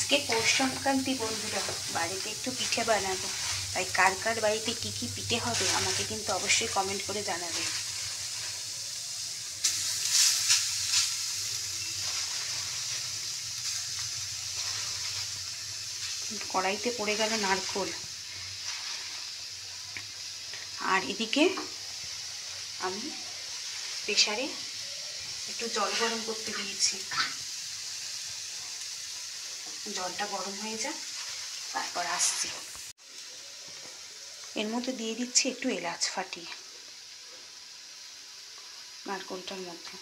আজকে পৌষ সংক্রান্তি বন্ধুরা, বাড়িতে একটু পিঠে বানাবো। তাই কার কার বাড়িতে কি কি পিঠে হবে আমাকে কিন্তু অবশ্যই কমেন্ট করে জানাবেন। কড়াইতে পড়ে গেল নারকোল, আর এদিকে আমি প্রেসারে একটু জল গরম করতে দিয়েছি। জলটা গরম হয়ে যাক, তারপর আসছি। এর মধ্যে দিয়ে দিচ্ছি একটু এলাচ ফাটিয়ে নারকোলটার মধ্যে।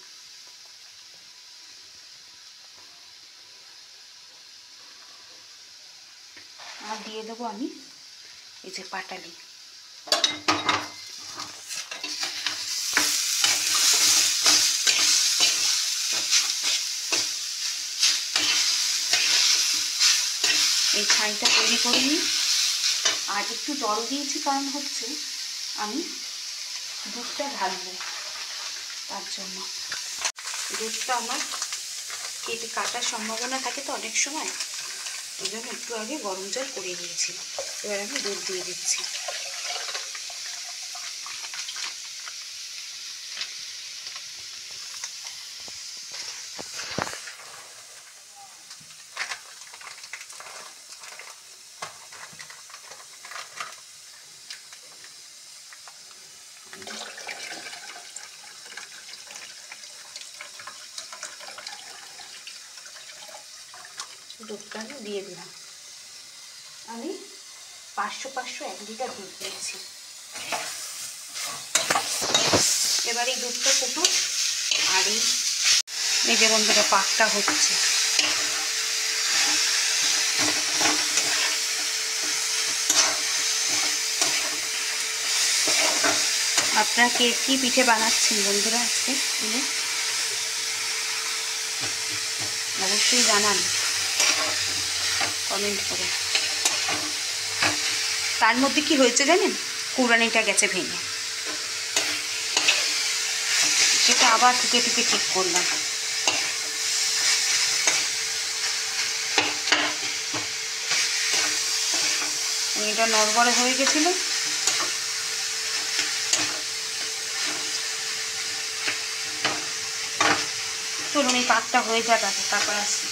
আর দিয়ে দেবো আমি এই যে পাটালি। এই ছাইটা তৈরি করে নিই। আর একটু জল দিয়েছি কারণ হচ্ছে আমি দুধটা ঢালবো, তার জন্য। দুধটা আমার কেটে কাটার সম্ভাবনা থাকে তো অনেক সময়, এই জন্য একটু আগে গরম জল করে নিয়েছি। এবার আমি দুধ দিয়ে দিচ্ছি। দুধটা আমি দিয়ে দিলাম। আমি 500 1 লিটার দুধ দিয়েছি। এবার এই দুধটা ফুটুক। আর এই যে বন্ধুরা পাকটা হচ্ছে, আপনারা কে কী পিঠে বানাচ্ছেন বন্ধুরা আজকে অবশ্যই জানান কমেন্ট করে। তার মধ্যে কি হয়েছে জানেন, কুড়ানিটা গেছে ভেঙে, সেটা আবার ঠুকে ঠুকে ঠিক করলাম। এটা নড়বড়ে হয়ে গেছিল। চলুন এই পাকটা হয়ে যাক, তারপর আসছি।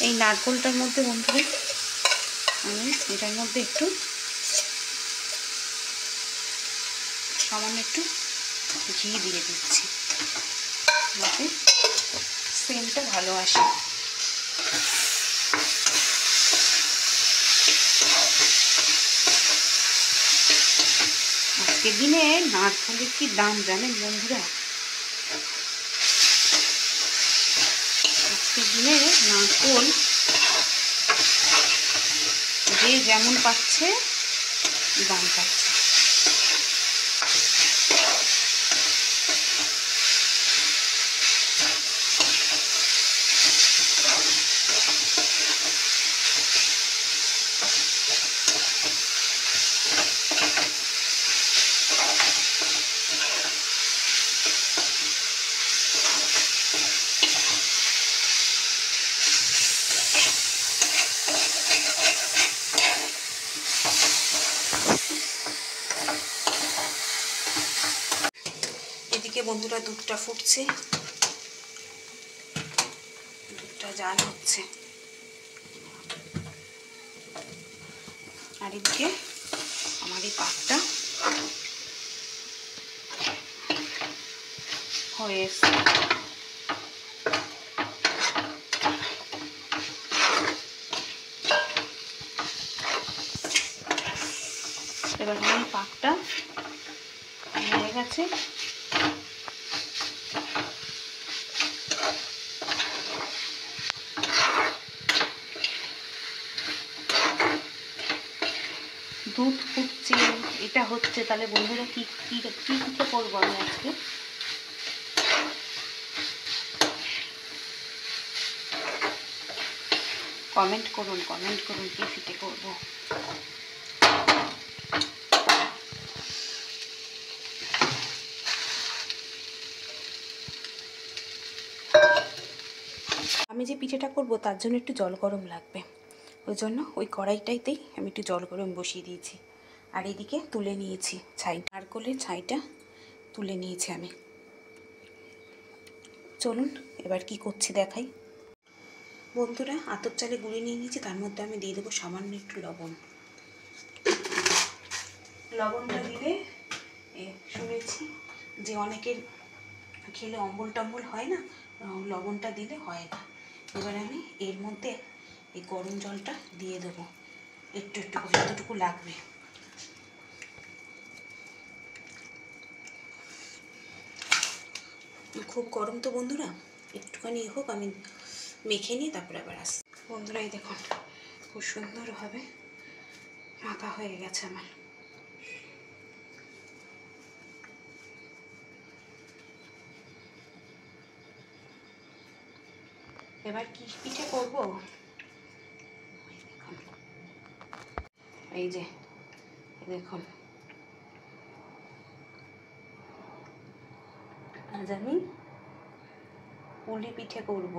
এই নারকোলটার মধ্যে বন্ধুরা আমি এটার মধ্যে একটু সামান্য একটু ঘি দিয়ে দিচ্ছি, যাতে সেন্টটা ভালো আসে। আজকের দিনে নারকোলের কি দাম জানেন বন্ধুরা? আজকের দিনে নারকোল যে যেমন পাচ্ছে দাম পাচ্ছে। এদিকে বন্ধুরা দুধটা ফুটছে, দুধটা জাল হচ্ছে। আর এদিকে আমার এই পাকটা হয়ে এসছে। এবার আমার পাকটা হয়ে গেছে। দুধ ফুটছে, এটা হচ্ছে, তাহলে বন্ধুরা কি কি কি পিঠে করবো আমি আজকে? কমেন্ট করুন কি পিঠে করবো। আমি যে পিঠেটা করব তার জন্য একটু জল গরম লাগবে, ওই জন্য ওই কড়াইটাইতেই আমি একটু জল গরম বসিয়ে দিয়েছি। আর এদিকে তুলে নিয়েছি ছাই, নারকোলের ছাইটা তুলে নিয়েছি আমি। চলুন এবার কি করছি দেখাই। বন্ধুরা, আতপ চালে গুঁড়ি নিয়ে নিয়েছি, তার মধ্যে আমি দিয়ে দেবো সামান্য একটু লবণ। লবণটা দিলে শুনেছি যে অনেকের খেলে অম্বল টম্বল হয় না, লবণটা দিলে হয় না। এবার আমি এর মধ্যে এই গরম জলটা দিয়ে দেবো একটু একটু করে, যতটুকু লাগবে। খুব গরম তো বন্ধুরা, একটুখানি হোক, আমি মেখে নিই, তারপরে আবার আসি। বন্ধুরা এই দেখুন, খুব সুন্দরভাবে মাখা হয়ে গেছে আমার। এবার কি পিঠে করব? এই যে দেখুন, আজ আমি পুলি পিঠে করব।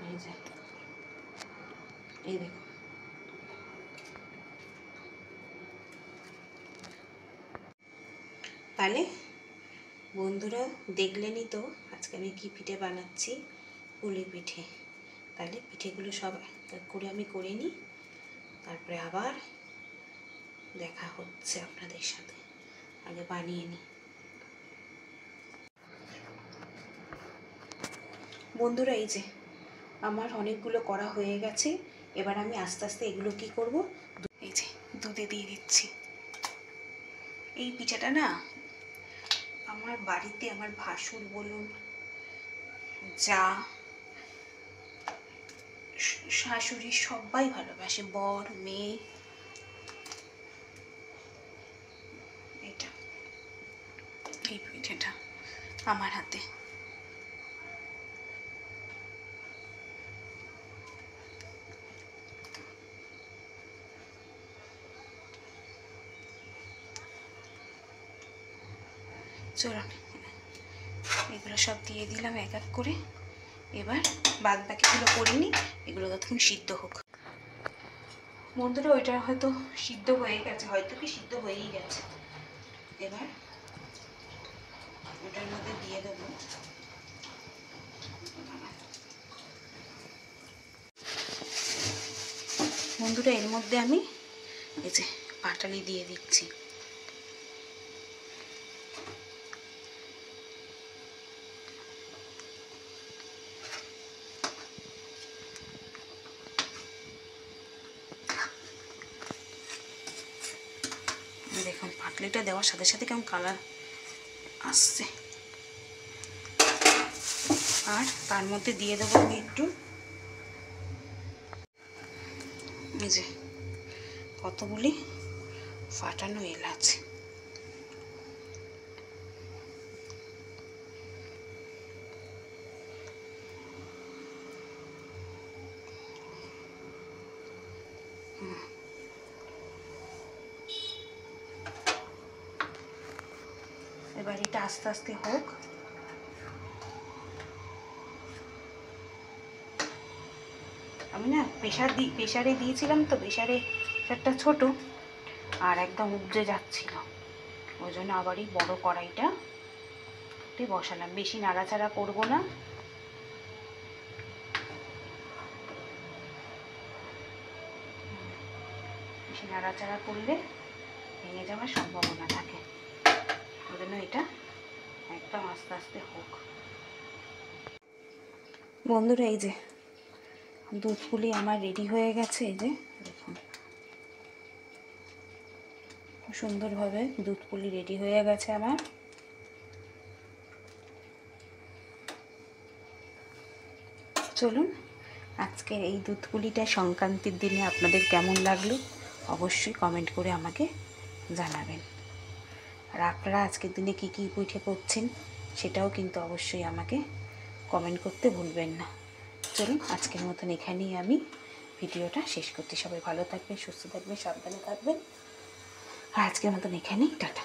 এই যে, এই দেখুন, তাহলে বন্ধুরা দেখলেনই তো আজকে আমি কি পিঠে বানাচ্ছি, পুলি পিঠে। তাহলে পিঠেগুলো সব এক করে আমি করে নিই, তারপরে আবার দেখা হচ্ছে আপনাদের সাথে। আগে বানিয়ে নিই। বন্ধুরা এই যে আমার অনেকগুলো করা হয়ে গেছে। এবার আমি আস্তে আস্তে এগুলো কি করব, এই যে দুধে দিয়ে দিচ্ছি। এই পিঠাটা না আমার বাড়িতে আমার ভাসুর বলুন, যা, শাশুড়ি সবাই ভালোবাসে, বর মেয়ে। এটা এই পিঠাটা আমার হাতে। চলুন এগুলো সব দিয়ে দিলাম এক এক করে। এবার বাদ বাকিগুলো করে নিই, এগুলো ততক্ষণ সিদ্ধ হোক। বন্ধুরা ওইটা হয়তো সিদ্ধ হয়ে গেছে, হয়তো কি সিদ্ধ হয়েই গেছে। এবার ওটার মধ্যে দিয়ে দেবো বন্ধুরা, এর মধ্যে আমি এই যে পাটালি দিয়ে দিচ্ছি। দেখুন পাটলিটা দেওয়ার সাথে সাথে কেমন কালার আসছে। আর তার মধ্যে দিয়ে দেবো আমি একটু, এই যে কতগুলি ফাটানো এলাচ। এবার এটা আস্তে আস্তে হোক। আমি না প্রেসারে দিয়েছিলাম তো, প্রেসারটা ছোট আর একদম উবজে যাচ্ছিল, ওই জন্য আবার এই বড় কড়াইটা বসালাম। বেশি নাড়াচাড়া করব না, বেশি নাড়াচাড়া করলে ভেঙে যাওয়ার সম্ভাবনা থাকে, ওই জন্য এটা একদম আস্তে আস্তে হোক। বন্ধুরা এই যে দুধ পুলি আমার রেডি হয়ে গেছে। এই যে দেখুন, সুন্দরভাবে দুধ পুলি রেডি হয়ে গেছে আমার। চলুন, আজকের এই দুধ পুলিটা সংক্রান্তির দিনে আপনাদের কেমন লাগলো অবশ্যই কমেন্ট করে আমাকে জানাবেন। আর আপনারা আজকের দিনে কী কী পিঠে করছেন সেটাও কিন্তু অবশ্যই আমাকে কমেন্ট করতে ভুলবেন না। চলুন, আজকের মতন এখানেই আমি ভিডিওটা শেষ করছি। সবাই ভালো থাকবেন, সুস্থ থাকবেন, সাবধানে থাকবেন। আর আজকের মতন এখানেই টাটা।